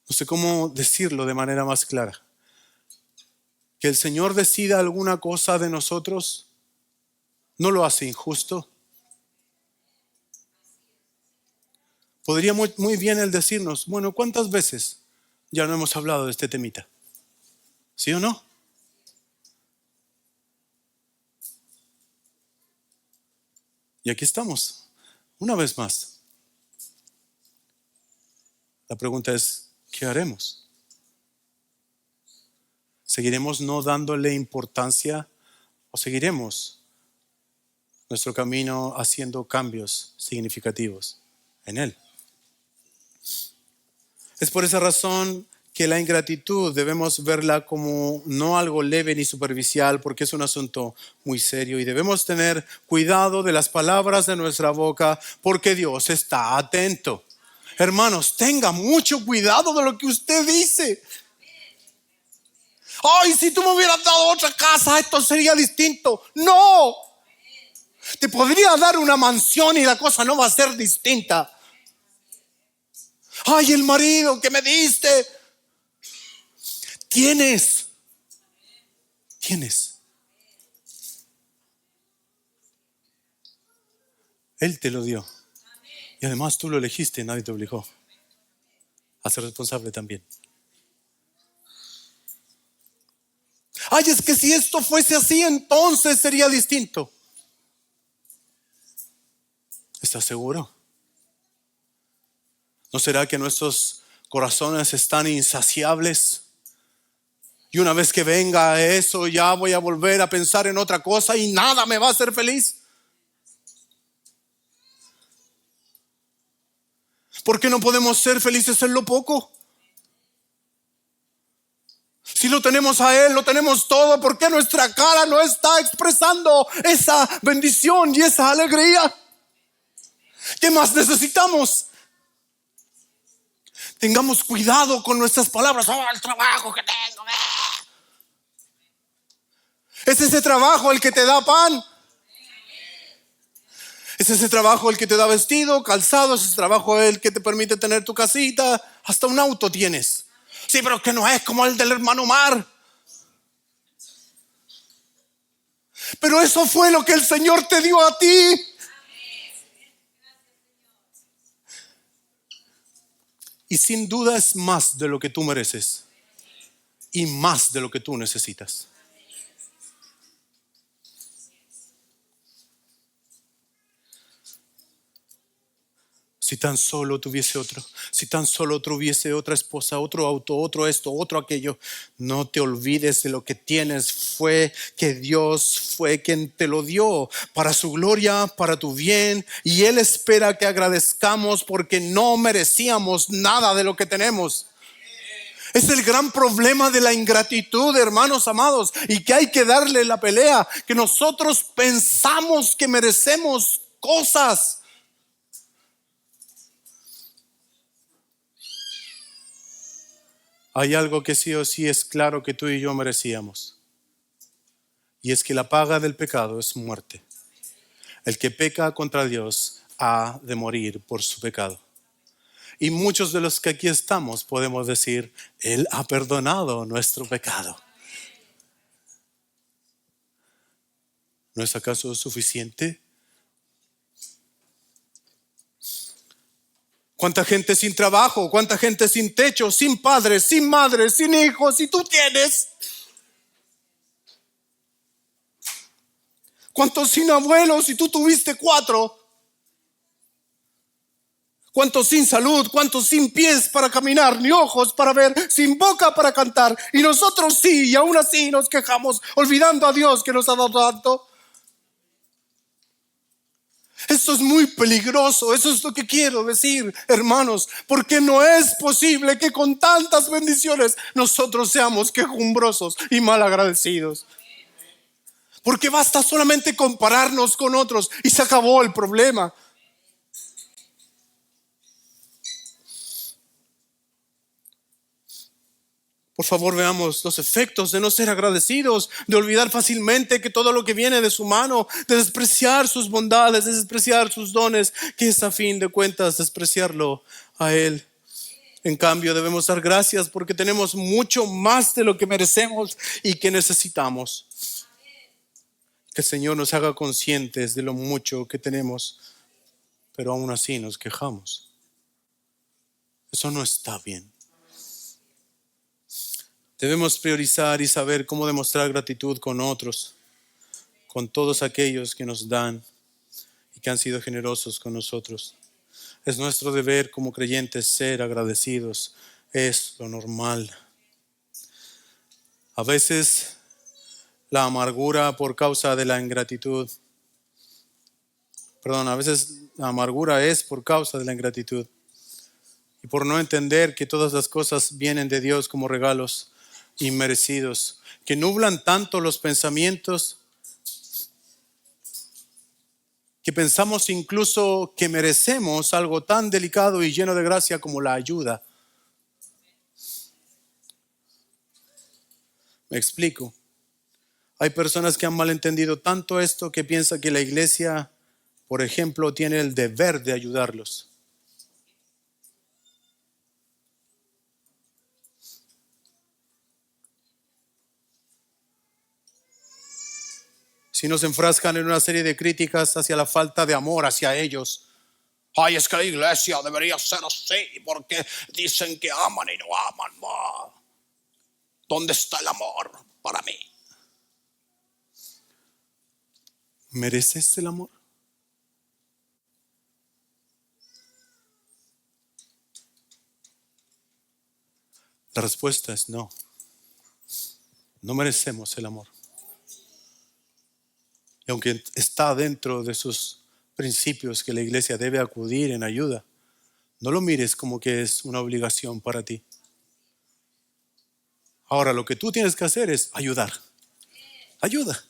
No sé cómo decirlo de manera más clara. Que el Señor decida alguna cosa de nosotros no lo hace injusto. Podría muy bien Él decirnos, bueno, ¿cuántas veces ya no hemos hablado de este temita? ¿Sí o no? Y aquí estamos, una vez más. La pregunta es, ¿qué haremos? ¿Seguiremos no dándole importancia o seguiremos nuestro camino haciendo cambios significativos en Él? Es por esa razón que la ingratitud debemos verla como no algo leve ni superficial, porque es un asunto muy serio y debemos tener cuidado de las palabras de nuestra boca, porque Dios está atento. Hermanos, tenga mucho cuidado de lo que usted dice. Ay, si tú me hubieras dado otra casa, esto sería distinto. No. Te podría dar una mansión y la cosa no va a ser distinta. Ay, el marido que me diste. Tienes. Él te lo dio. Y además tú lo elegiste, nadie te obligó. A ser responsable también. Ay, es que si esto fuese así, entonces sería distinto. ¿Estás seguro? ¿No será que nuestros corazones están insaciables? Y una vez que venga eso, ya voy a volver a pensar en otra cosa y nada me va a hacer feliz. ¿Por qué no podemos ser felices en lo poco? Si lo tenemos a Él, lo tenemos todo, ¿por qué nuestra cara no está expresando esa bendición y esa alegría? ¿Qué más necesitamos? Tengamos cuidado con nuestras palabras. Oh, el trabajo que tengo. ¿Es ese trabajo el que te da pan? ¿Es ese trabajo el que te da vestido, calzado? ¿Es ese trabajo el que te permite tener tu casita? Hasta un auto tienes. Sí, pero que no es como el del hermano Omar. Pero eso fue lo que el Señor te dio a ti. Y sin duda es más de lo que tú mereces. Y más de lo que tú necesitas. Si tan solo tuviese otro, si tan solo tuviese otra esposa, otro auto, otro esto, otro aquello, no te olvides de lo que tienes. Fue que Dios fue quien te lo dio para su gloria, para tu bien, y Él espera que agradezcamos porque no merecíamos nada de lo que tenemos. Es el gran problema de la ingratitud, hermanos amados, y que hay que darle la pelea, que nosotros pensamos que merecemos cosas. Hay algo que sí o sí es claro que tú y yo merecíamos. Y es que la paga del pecado es muerte. El que peca contra Dios ha de morir por su pecado. Y muchos de los que aquí estamos podemos decir, Él ha perdonado nuestro pecado. ¿No es acaso suficiente? ¿Cuánta gente sin trabajo? ¿Cuánta gente sin techo? Sin padres, sin madres, sin hijos? Y tú tienes. ¿Cuántos sin abuelos? Y tú tuviste 4. ¿Cuántos sin salud? ¿Cuántos sin pies para caminar? Ni ojos para ver, sin boca para cantar. Y nosotros sí, y aún así nos quejamos, olvidando a Dios que nos ha dado tanto. Esto es muy peligroso. Eso es lo que quiero decir, hermanos, porque no es posible que con tantas bendiciones nosotros seamos quejumbrosos y malagradecidos. Porque basta solamente compararnos con otros y se acabó el problema. Por favor, veamos los efectos de no ser agradecidos, de olvidar fácilmente que todo lo que viene de su mano, de despreciar sus bondades, de despreciar sus dones, que es a fin de cuentas despreciarlo a Él. En cambio, debemos dar gracias porque tenemos mucho más de lo que merecemos y que necesitamos. Que el Señor nos haga conscientes de lo mucho que tenemos, pero aún así nos quejamos. Eso no está bien. Debemos priorizar y saber cómo demostrar gratitud con otros, con todos aquellos que nos dan y que han sido generosos con nosotros. Es nuestro deber como creyentes ser agradecidos. Es lo normal. A veces la amargura por causa de la ingratitud. A veces la amargura es por causa de la ingratitud. Y por no entender que todas las cosas vienen de Dios como regalos inmerecidos, que nublan tanto los pensamientos que pensamos incluso que merecemos algo tan delicado y lleno de gracia como la ayuda. Me explico. Hay personas que han malentendido tanto esto que piensan que la iglesia, por ejemplo, tiene el deber de ayudarlos. Si nos enfrascan en una serie de críticas hacia la falta de amor hacia ellos. Ay, es que la iglesia debería ser así porque dicen que aman y no aman. ¿Dónde está el amor para mí? ¿Mereces el amor? La respuesta es no. No merecemos el amor. Y aunque está dentro de sus principios que la iglesia debe acudir en ayuda, no lo mires como que es una obligación para ti. Ahora, lo que tú tienes que hacer es ayudar. Ayuda.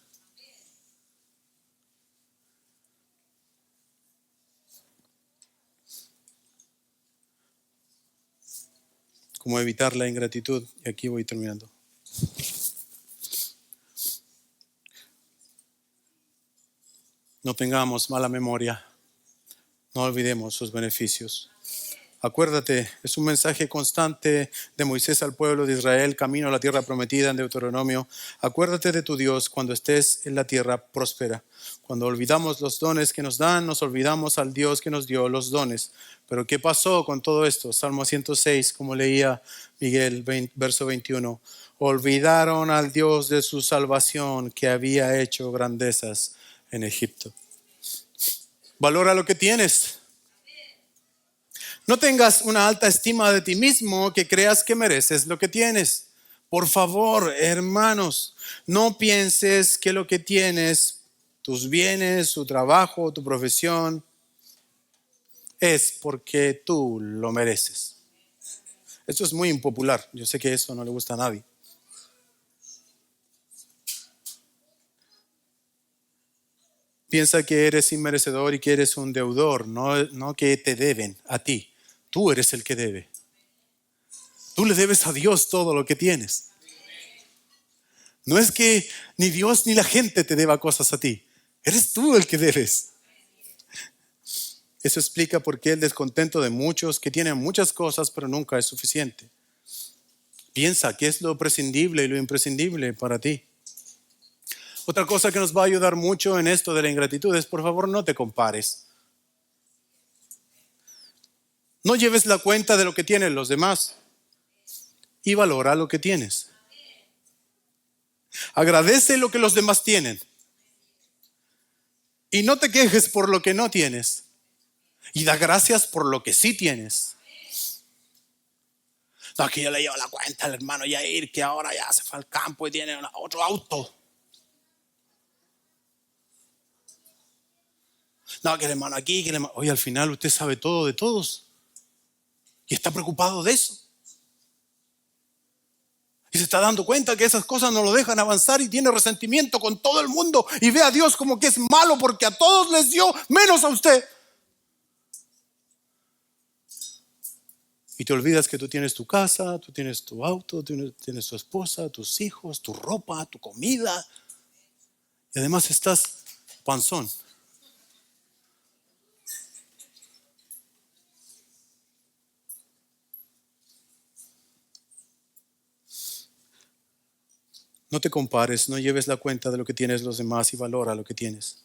Como evitar la ingratitud. Y aquí voy terminando. No tengamos mala memoria. No olvidemos sus beneficios. Acuérdate, es un mensaje constante de Moisés al pueblo de Israel, camino a la tierra prometida en Deuteronomio. Acuérdate de tu Dios cuando estés en la tierra próspera. Cuando olvidamos los dones que nos dan, nos olvidamos al Dios que nos dio los dones. Pero ¿qué pasó con todo esto? Salmo 106, como leía Miguel, verso 21. Olvidaron al Dios de su salvación que había hecho grandezas en Egipto. Valora lo que tienes. No tengas una alta estima de ti mismo que creas que mereces lo que tienes. Por favor, hermanos, no pienses que lo que tienes, tus bienes, tu trabajo, tu profesión, es porque tú lo mereces. Esto es muy impopular. Yo sé que eso no le gusta a nadie. Piensa que eres inmerecedor y que eres un deudor, no que te deben a ti. Tú eres el que debe. Tú le debes a Dios todo lo que tienes. No es que ni Dios ni la gente te deba cosas a ti. Eres tú el que debes. Eso explica por qué el descontento de muchos que tienen muchas cosas pero nunca es suficiente. Piensa qué es lo prescindible y lo imprescindible para ti. Otra cosa que nos va a ayudar mucho en esto de la ingratitud es, por favor, no te compares. No lleves la cuenta de lo que tienen los demás y valora lo que tienes. Agradece lo que los demás tienen y no te quejes por lo que no tienes y da gracias por lo que sí tienes. No, que yo le llevo la cuenta al hermano Yair que ahora ya se fue al campo y tiene otro auto. No, que el hermano aquí, que el hermano... Oye, al final usted sabe todo de todos y está preocupado de eso. Y se está dando cuenta que esas cosas no lo dejan avanzar y tiene resentimiento con todo el mundo y ve a Dios como que es malo porque a todos les dio menos a usted. Y te olvidas que tú tienes tu casa, tú tienes tu auto, tienes tu esposa, tus hijos, tu ropa, tu comida. Y además estás panzón. No te compares, no lleves la cuenta de lo que tienes los demás y valora lo que tienes.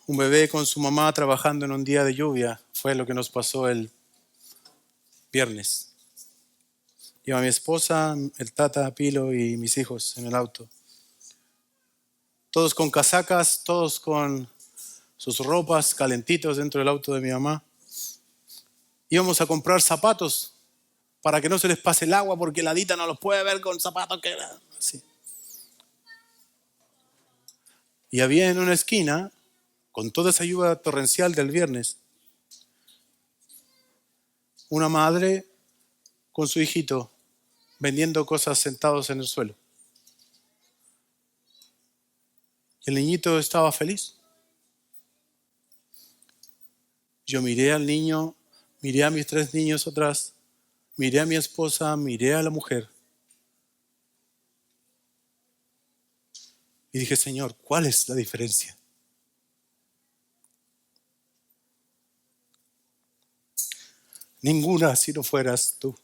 Un bebé con su mamá trabajando en un día de lluvia fue lo que nos pasó el viernes. Iba mi esposa, el tata, Pilo y mis hijos en el auto. Todos con casacas, todos con sus ropas calentitos dentro del auto de mi mamá. Íbamos a comprar zapatos para que no se les pase el agua porque la Dita no los puede ver con zapatos que era así. Y había en una esquina, con toda esa lluvia torrencial del viernes, una madre con su hijito vendiendo cosas sentados en el suelo. El niñito estaba feliz. Yo miré al niño, miré a mis 3 niños atrás, miré a mi esposa, miré a la mujer. Y dije, Señor, ¿cuál es la diferencia? Ninguna si no fueras tú.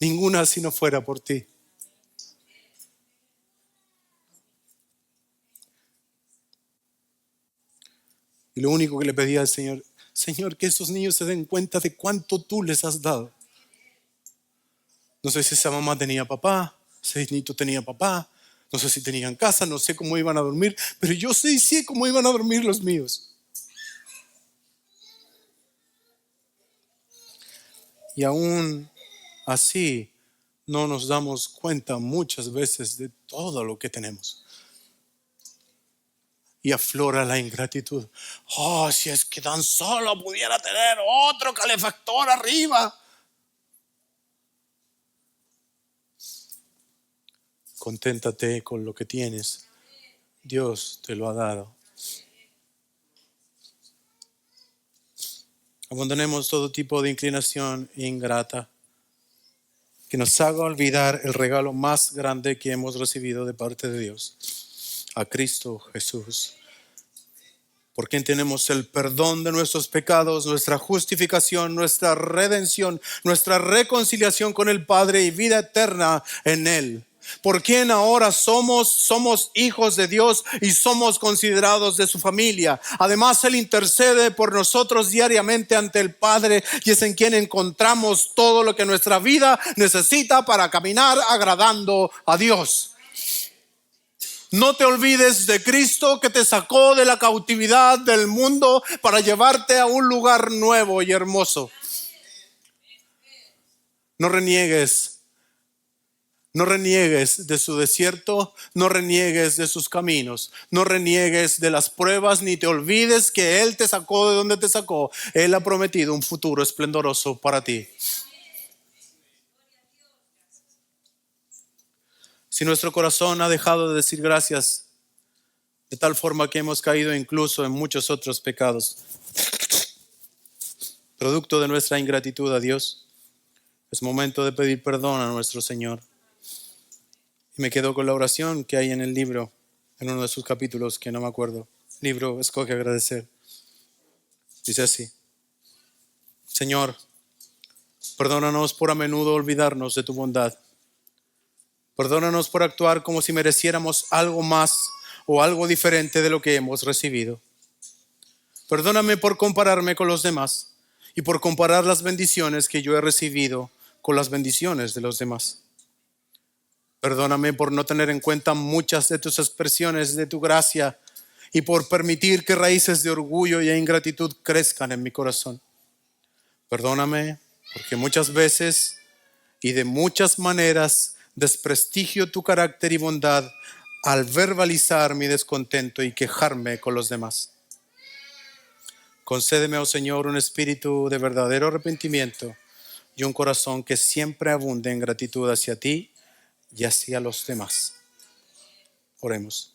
Ninguna si no fuera por ti. Y lo único que le pedía al Señor, Señor, que esos niños se den cuenta de cuánto tú les has dado. No sé si esa mamá tenía papá, ese niño tenía papá, no sé si tenían casa, no sé cómo iban a dormir, pero yo sé cómo iban a dormir los míos. Y aún así no nos damos cuenta muchas veces de todo lo que tenemos. Y aflora la ingratitud. Oh, si es que tan solo pudiera tener otro calefactor arriba. Conténtate con lo que tienes. Dios te lo ha dado. Abandonemos todo tipo de inclinación ingrata que nos haga olvidar el regalo más grande que hemos recibido de parte de Dios, a Cristo Jesús, por quien tenemos el perdón de nuestros pecados, nuestra justificación, nuestra redención, nuestra reconciliación con el Padre y vida eterna en Él. Por quien ahora somos hijos de Dios y somos considerados de su familia. Además, Él intercede por nosotros diariamente ante el Padre y es en quien encontramos todo lo que nuestra vida necesita para caminar agradando a Dios. No te olvides de Cristo que te sacó de la cautividad del mundo para llevarte a un lugar nuevo y hermoso. No reniegues de su desierto, no reniegues de sus caminos, no reniegues de las pruebas, ni te olvides que Él te sacó de donde te sacó. Él ha prometido un futuro esplendoroso para ti. Si nuestro corazón ha dejado de decir gracias, de tal forma que hemos caído incluso en muchos otros pecados, producto de nuestra ingratitud a Dios, es momento de pedir perdón a nuestro Señor. Y me quedo con la oración que hay en el libro, en uno de sus capítulos, que no me acuerdo. Libro, escoge agradecer. Dice así: Señor, perdónanos por a menudo olvidarnos de tu bondad. Perdónanos por actuar como si mereciéramos algo más o algo diferente de lo que hemos recibido. Perdóname por compararme con los demás y por comparar las bendiciones que yo he recibido con las bendiciones de los demás. Perdóname por no tener en cuenta muchas de tus expresiones de tu gracia y por permitir que raíces de orgullo y ingratitud crezcan en mi corazón. Perdóname porque muchas veces y de muchas maneras desprestigio tu carácter y bondad al verbalizar mi descontento y quejarme con los demás. Concédeme, oh Señor, un espíritu de verdadero arrepentimiento y un corazón que siempre abunde en gratitud hacia ti y hacia los demás. Oremos.